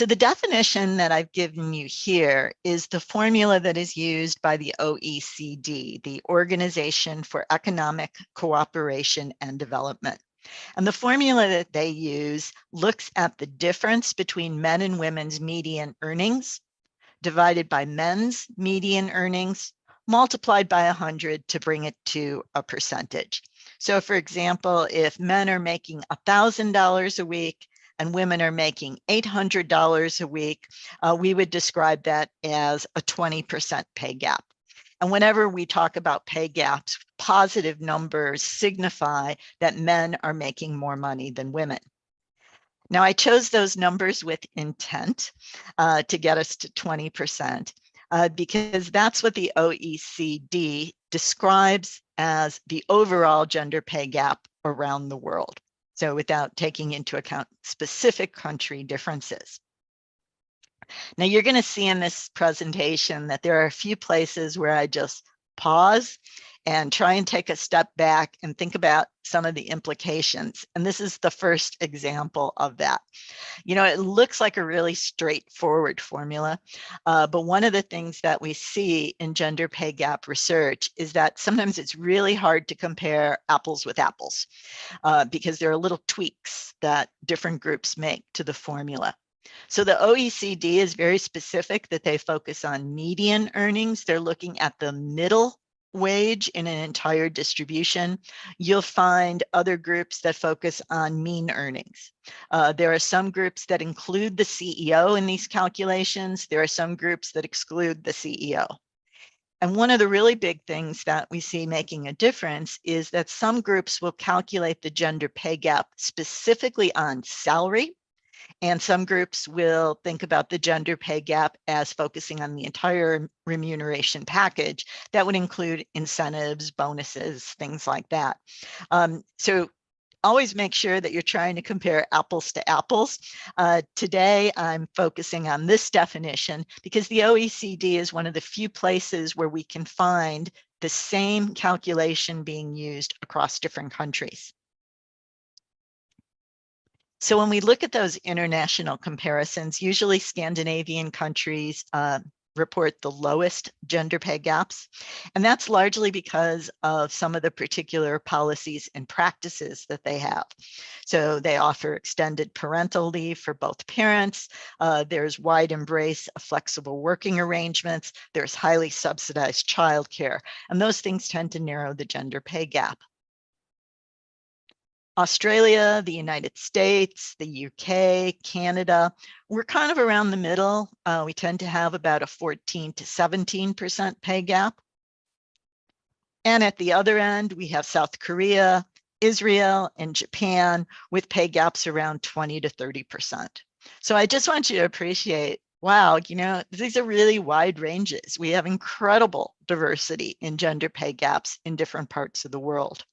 So the definition that I've given you here is the formula that is used by the OECD, the Organization for Economic Cooperation and Development. And the formula that they use looks at the difference between men and women's median earnings divided by men's median earnings multiplied by 100 to bring it to a percentage. So for example, if men are making $1,000 a week and women are making $800 a week, we would describe that as a 20% pay gap. And whenever we talk about pay gaps, positive numbers signify that men are making more money than women. Now, I chose those numbers with intent to get us to 20% because that's what the OECD describes as the overall gender pay gap around the world. So without taking into account specific country differences. Now, you're going to see in this presentation that there are a few places where I just pause and try and take a step back and think about some of the implications. And this is the first example of that. You know, it looks like a really straightforward formula, but one of the things that we see in gender pay gap research is that sometimes it's really hard to compare apples with apples because there are little tweaks that different groups make to the formula. So the OECD is very specific that they focus on median earnings. They're looking at the middle wage in an entire distribution. You'll find other groups that focus on mean earnings. There are some groups that include the CEO in these calculations. There are some groups that exclude the CEO. And one of the really big things that we see making a difference is that some groups will calculate the gender pay gap specifically on salary. And some groups will think about the gender pay gap as focusing on the entire remuneration package. That would include incentives, bonuses, things like that. So always make sure that you're trying to compare apples to apples. Today, I'm focusing on this definition because the OECD is one of the few places where we can find the same calculation being used across different countries. So when we look at those international comparisons, usually Scandinavian countries report the lowest gender pay gaps. And that's largely because of some of the particular policies and practices that they have. So they offer extended parental leave for both parents. There's wide embrace of flexible working arrangements. There's highly subsidized childcare. And those things tend to narrow the gender pay gap. Australia, the United States, the UK, Canada, we're kind of around the middle. We tend to have about a 14 to 17% pay gap. And at the other end, we have South Korea, Israel, and Japan with pay gaps around 20 to 30%. So I just want you to appreciate, wow, you know, these are really wide ranges. We have incredible diversity in gender pay gaps in different parts of the world.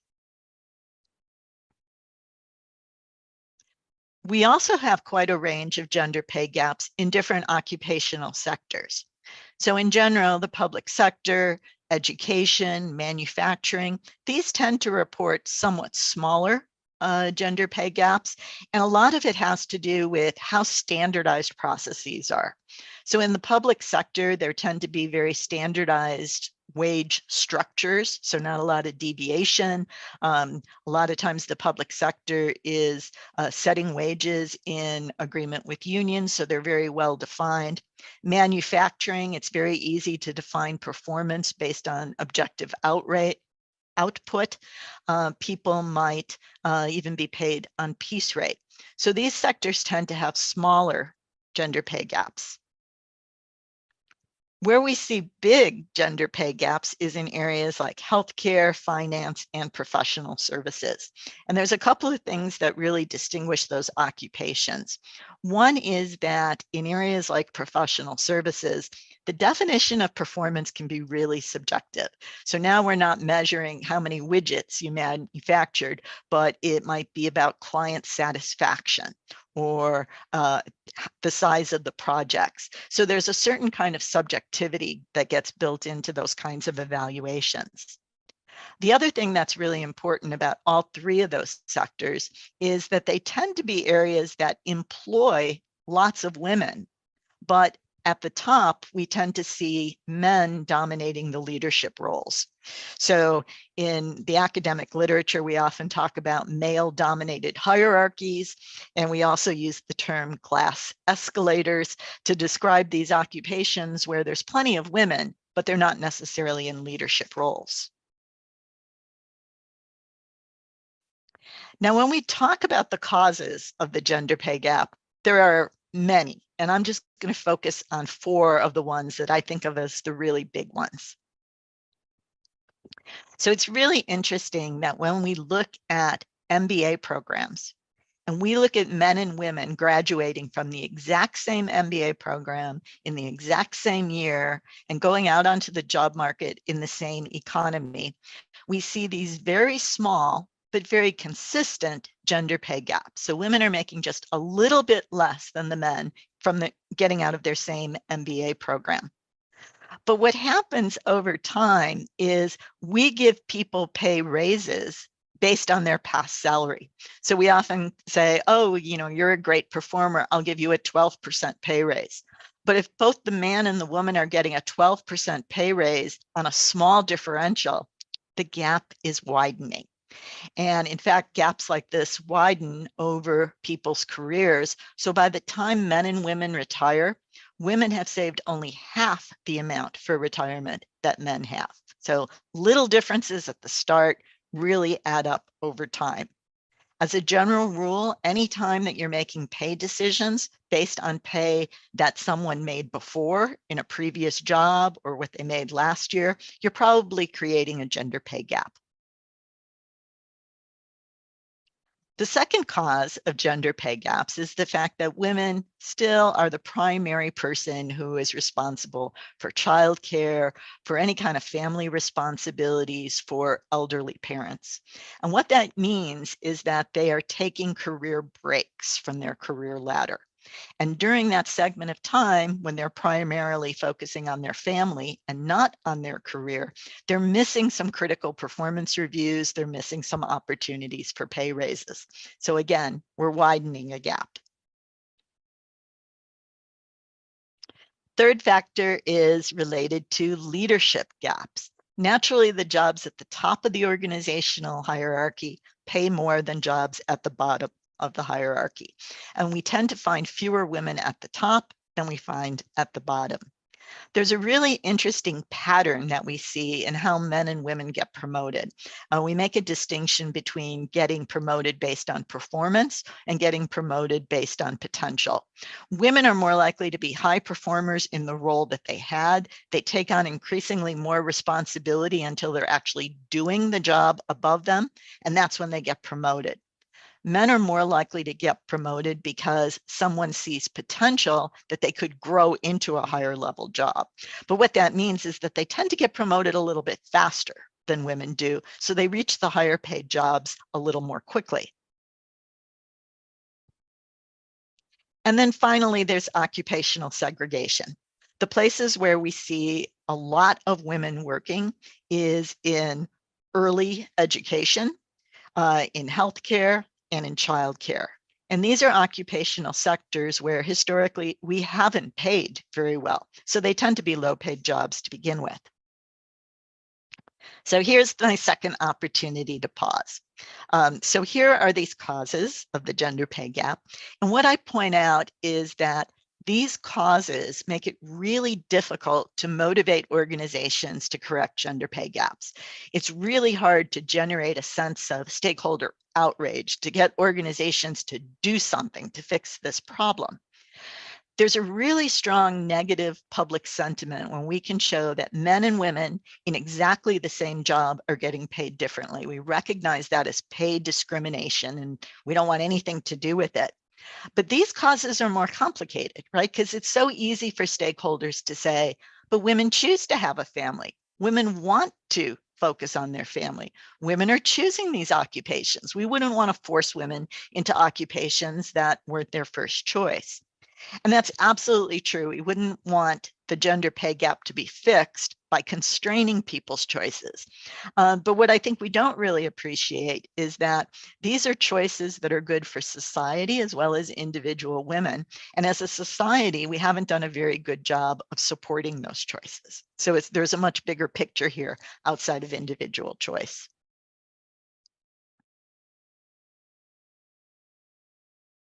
We also have quite a range of gender pay gaps in different occupational sectors. So in general, the public sector, education, manufacturing, these tend to report somewhat smaller gender pay gaps. And a lot of it has to do with how standardized processes are. So in the public sector, there tend to be very standardized wage structures, so not a lot of deviation. A lot of times the public sector is setting wages in agreement with unions, so they're very well defined. Manufacturing, it's very easy to define performance based on objective output. People might even be paid on piece rate. So these sectors tend to have smaller gender pay gaps. Where we see big gender pay gaps is in areas like healthcare, finance, and professional services. And there's a couple of things that really distinguish those occupations. One is that in areas like professional services, the definition of performance can be really subjective. So now we're not measuring how many widgets you manufactured, but it might be about client satisfaction or the size of the projects. So there's a certain kind of subjectivity that gets built into those kinds of evaluations. The other thing that's really important about all three of those sectors is that they tend to be areas that employ lots of women, but at the top, we tend to see men dominating the leadership roles. So in the academic literature, we often talk about male-dominated hierarchies, and we also use the term class escalators to describe these occupations where there's plenty of women, but they're not necessarily in leadership roles. Now, when we talk about the causes of the gender pay gap, there are many, and I'm just going to focus on 4 of the ones that I think of as the really big ones. So it's really interesting that when we look at MBA programs, and we look at men and women graduating from the exact same MBA program in the exact same year and going out onto the job market in the same economy, we see these very small but very consistent gender pay gaps. So women are making just a little bit less than the men from getting out of their same MBA program. But what happens over time is we give people pay raises based on their past salary. So we often say, oh, you're a great performer, I'll give you a 12% pay raise. But if both the man and the woman are getting a 12% pay raise on a small differential, the gap is widening. And in fact, gaps like this widen over people's careers. So by the time men and women retire, women have saved only half the amount for retirement that men have. So little differences at the start really add up over time. As a general rule, anytime that you're making pay decisions based on pay that someone made before in a previous job or what they made last year, you're probably creating a gender pay gap. The second cause of gender pay gaps is the fact that women still are the primary person who is responsible for childcare, for any kind of family responsibilities for elderly parents. And what that means is that they are taking career breaks from their career ladder. And during that segment of time, when they're primarily focusing on their family and not on their career, they're missing some critical performance reviews. They're missing some opportunities for pay raises. So again, we're widening a gap. Third factor is related to leadership gaps. Naturally, the jobs at the top of the organizational hierarchy pay more than jobs at the bottom of the hierarchy. And we tend to find fewer women at the top than we find at the bottom. There's a really interesting pattern that we see in how men and women get promoted. We make a distinction between getting promoted based on performance and getting promoted based on potential. Women are more likely to be high performers in the role that they had. They take on increasingly more responsibility until they're actually doing the job above them, and that's when they get promoted. Men are more likely to get promoted because someone sees potential that they could grow into a higher level job. But what that means is that they tend to get promoted a little bit faster than women do. So they reach the higher paid jobs a little more quickly. And then finally, there's occupational segregation. The places where we see a lot of women working is in early education, in healthcare, and in childcare. And these are occupational sectors where historically we haven't paid very well. So they tend to be low paid jobs to begin with. So here's my second opportunity to pause. So here are these causes of the gender pay gap. And what I point out is that these causes make it really difficult to motivate organizations to correct gender pay gaps. It's really hard to generate a sense of stakeholder outrage, to get organizations to do something to fix this problem. There's a really strong negative public sentiment when we can show that men and women in exactly the same job are getting paid differently. We recognize that as pay discrimination, and we don't want anything to do with it. But these causes are more complicated, right? Because it's so easy for stakeholders to say, but women choose to have a family. Women want to focus on their family. Women are choosing these occupations. We wouldn't want to force women into occupations that weren't their first choice. And that's absolutely true. We wouldn't want the gender pay gap to be fixed by constraining people's choices. But what I think we don't really appreciate is that these are choices that are good for society as well as individual women. And as a society, we haven't done a very good job of supporting those choices. So there's a much bigger picture here outside of individual choice.